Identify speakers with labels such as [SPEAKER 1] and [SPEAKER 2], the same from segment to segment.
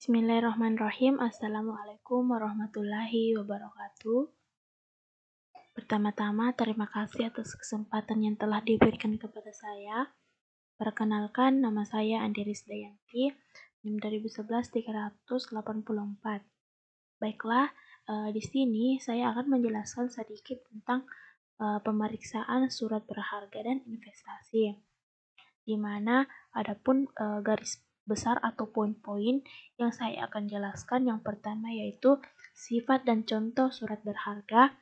[SPEAKER 1] Bismillahirrahmanirrahim. Assalamualaikum warahmatullahi wabarakatuh. Pertama-tama, terima kasih atas kesempatan yang telah diberikan kepada saya. Perkenalkan, nama saya Andi Risdayanti, NIM 2011-384. Baiklah, di sini saya akan menjelaskan sedikit tentang pemeriksaan surat berharga dan investasi, di mana adapun garis besar atau poin-poin yang saya akan jelaskan. Yang pertama yaitu sifat dan contoh surat berharga,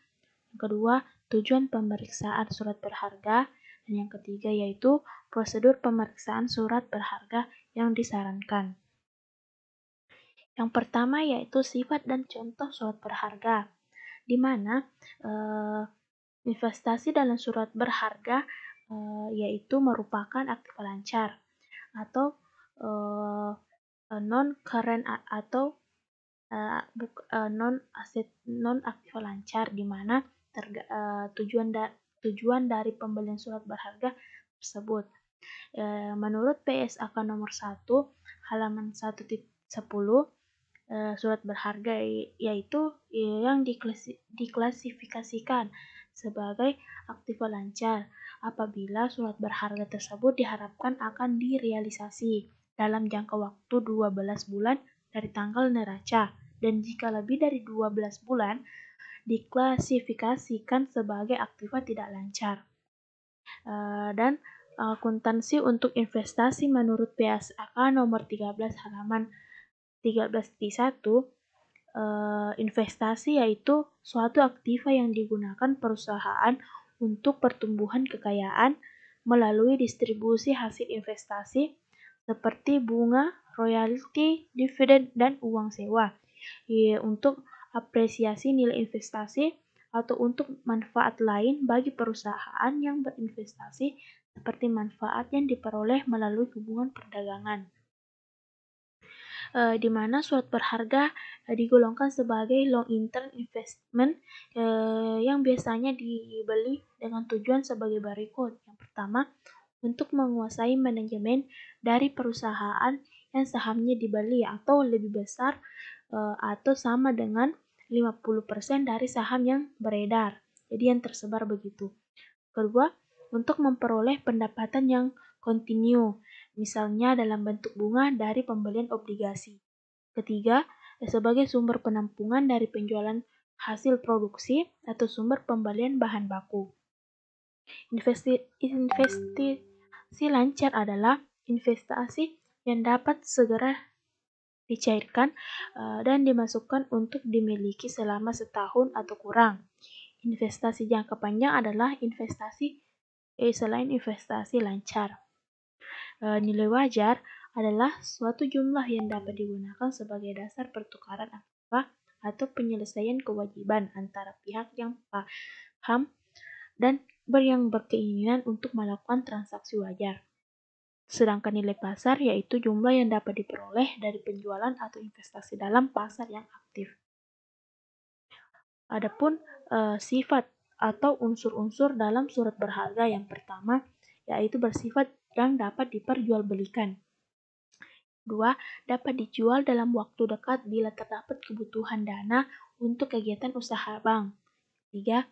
[SPEAKER 1] yang kedua tujuan pemeriksaan surat berharga, dan yang ketiga yaitu prosedur pemeriksaan surat berharga yang disarankan. Yang pertama yaitu sifat dan contoh surat berharga, di mana investasi dalam surat berharga yaitu merupakan aktiva lancar atau non-current atau non aktiva lancar, di mana tujuan dari pembelian surat berharga tersebut. Menurut PSAK nomor 1 halaman 1.10, surat berharga yaitu yang diklasifikasikan sebagai aktiva lancar apabila surat berharga tersebut diharapkan akan direalisasi dalam jangka waktu 12 bulan dari tanggal neraca, dan jika lebih dari 12 bulan diklasifikasikan sebagai aktiva tidak lancar. Dan akuntansi untuk investasi menurut PSAK nomor 13 halaman 13.1, investasi yaitu suatu aktiva yang digunakan perusahaan untuk pertumbuhan kekayaan melalui distribusi hasil investasi seperti bunga, royalti, dividen, dan uang sewa, untuk apresiasi nilai investasi atau untuk manfaat lain bagi perusahaan yang berinvestasi seperti manfaat yang diperoleh melalui hubungan perdagangan. Di mana surat berharga digolongkan sebagai long-term investment yang biasanya dibeli dengan tujuan sebagai berikut. Yang pertama, untuk menguasai manajemen dari perusahaan yang sahamnya dibeli atau lebih besar atau sama dengan 50% dari saham yang beredar. Jadi yang tersebar begitu. Kedua, untuk memperoleh pendapatan yang kontinu, misalnya dalam bentuk bunga dari pembelian obligasi. Ketiga, sebagai sumber penampungan dari penjualan hasil produksi atau sumber pembelian bahan baku. Investasi lancar adalah investasi yang dapat segera dicairkan dan dimasukkan untuk dimiliki selama setahun atau kurang. Investasi jangka panjang adalah investasi selain investasi lancar. Nilai wajar adalah suatu jumlah yang dapat digunakan sebagai dasar pertukaran aktiva atau penyelesaian kewajiban antara pihak yang paham dan yang berkeinginan untuk melakukan transaksi wajar. Sedangkan nilai pasar yaitu jumlah yang dapat diperoleh dari penjualan atau investasi dalam pasar yang aktif. Adapun sifat atau unsur-unsur dalam surat berharga, yang pertama yaitu bersifat yang dapat diperjualbelikan. Dua, dapat dijual dalam waktu dekat bila terdapat kebutuhan dana untuk kegiatan usaha bank. Tiga,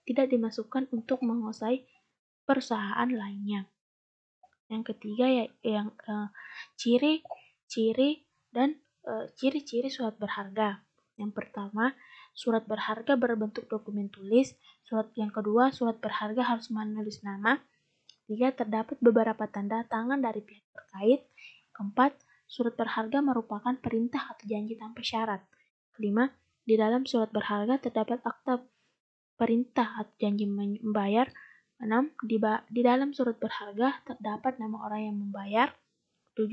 [SPEAKER 1] tidak dimasukkan untuk menguasai perusahaan lainnya. Yang ketiga yang ciri-ciri surat berharga. Yang pertama, surat berharga berbentuk dokumen tulis. Yang kedua, surat berharga harus menulis nama. Tiga, terdapat beberapa tanda tangan dari pihak terkait. Keempat, surat berharga merupakan perintah atau janji tanpa syarat. Kelima, di dalam surat berharga terdapat akta perintah atau janji membayar. 6. Di dalam surat berharga terdapat nama orang yang membayar. 7.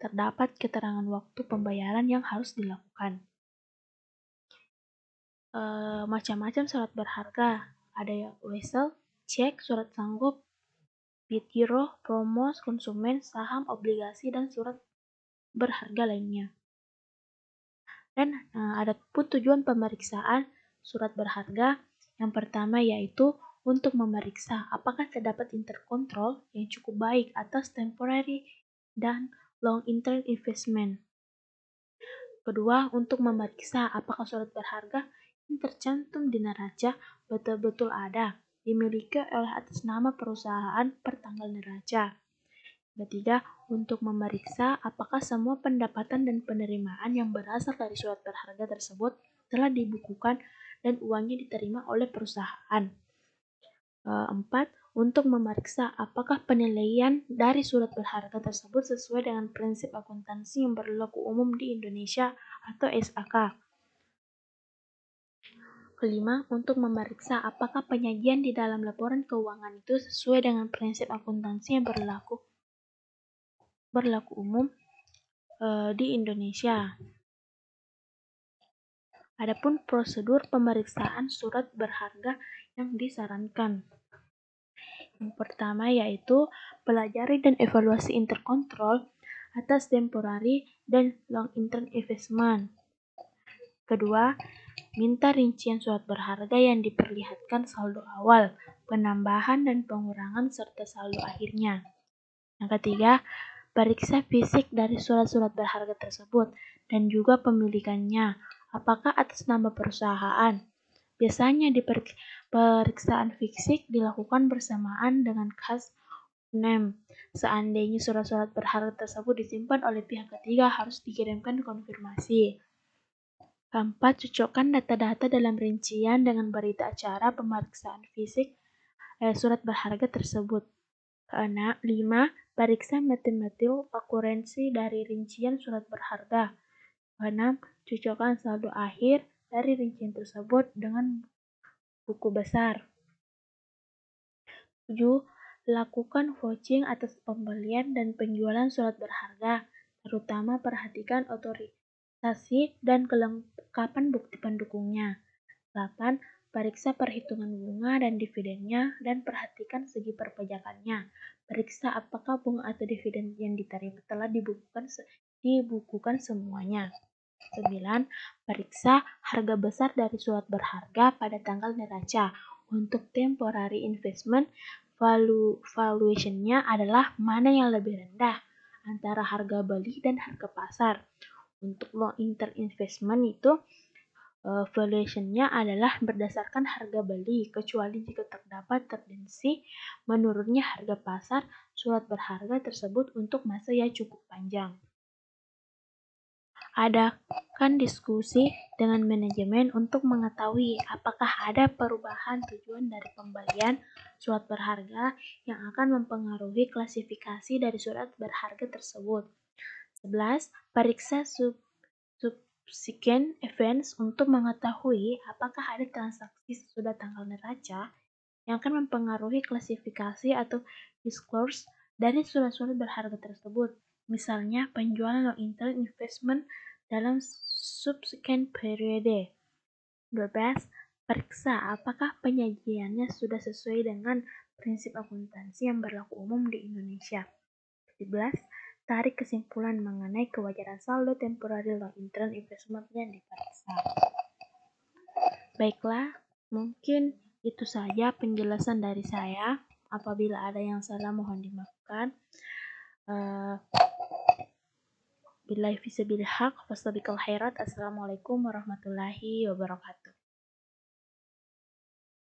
[SPEAKER 1] Terdapat keterangan waktu pembayaran yang harus dilakukan. Macam-macam surat berharga. Ada yang wesel, cek, surat sanggup, bid giro, promos, konsumen, saham, obligasi, dan surat berharga lainnya. Dan ada pun tujuan pemeriksaan surat berharga. Yang pertama yaitu untuk memeriksa apakah terdapat interkontrol yang cukup baik atas temporary dan long-term investment. Kedua, untuk memeriksa apakah surat berharga yang tercantum di neraca betul-betul ada, dimiliki oleh atas nama perusahaan per tanggal neraca. Ketiga, untuk memeriksa apakah semua pendapatan dan penerimaan yang berasal dari surat berharga tersebut telah dibukukan dan uangnya diterima oleh perusahaan. Empat, untuk memeriksa apakah penilaian dari surat berharga tersebut sesuai dengan prinsip akuntansi yang berlaku umum di Indonesia atau SAK. Kelima, untuk memeriksa apakah penyajian di dalam laporan keuangan itu sesuai dengan prinsip akuntansi yang berlaku umum di Indonesia. Adapun prosedur pemeriksaan surat berharga yang disarankan. Yang pertama yaitu pelajari dan evaluasi interkontrol atas temporary dan long-term investment. Kedua, minta rincian surat berharga yang diperlihatkan saldo awal, penambahan dan pengurangan serta saldo akhirnya. Yang ketiga, periksa fisik dari surat-surat berharga tersebut dan juga pemilikannya, apakah atas nama perusahaan. Biasanya pemeriksaan fisik dilakukan bersamaan dengan cash name. Seandainya surat-surat berharga tersebut disimpan oleh pihak ketiga, harus dikirimkan konfirmasi. Keempat, cocokkan data-data dalam rincian dengan berita acara pemeriksaan fisik surat berharga tersebut. Keenam, 5. Periksa mathematical accuracy dari rincian surat berharga. Keenam, cocokkan saldo akhir dari rincian tersebut dengan buku besar. 7. Lakukan vouching atas pembelian dan penjualan surat berharga, terutama perhatikan otorisasi dan kelengkapan bukti pendukungnya. 8. Periksa perhitungan bunga dan dividennya dan perhatikan segi perpajakannya. Periksa apakah bunga atau dividen yang diterima telah dibukukan semuanya. 9. Periksa harga besar dari surat berharga pada tanggal neraca. Untuk temporary investment, valuation-nya adalah mana yang lebih rendah antara harga beli dan harga pasar. Untuk long-term investment itu valuation-nya adalah berdasarkan harga beli, kecuali jika terdapat tendensi menurunnya harga pasar surat berharga tersebut untuk masa yang cukup panjang. Adakan diskusi dengan manajemen untuk mengetahui apakah ada perubahan tujuan dari pembelian surat berharga yang akan mempengaruhi klasifikasi dari surat berharga tersebut. 11. Periksa subsequent events untuk mengetahui apakah ada transaksi sesudah tanggal neraca yang akan mempengaruhi klasifikasi atau disclose dari surat-surat berharga tersebut. Misalnya, penjualan long-term investment dalam subsequent periode. 12. Periksa apakah penyajiannya sudah sesuai dengan prinsip akuntansi yang berlaku umum di Indonesia. 13. Tarik kesimpulan mengenai kewajaran saldo temporary long-term investment yang diperiksa. Baiklah, mungkin itu saja penjelasan dari saya. Apabila ada yang salah mohon dimaafkan. Billahi fisabilil haq, fastabiqul khairat. Assalamualaikum warahmatullahi wabarakatuh.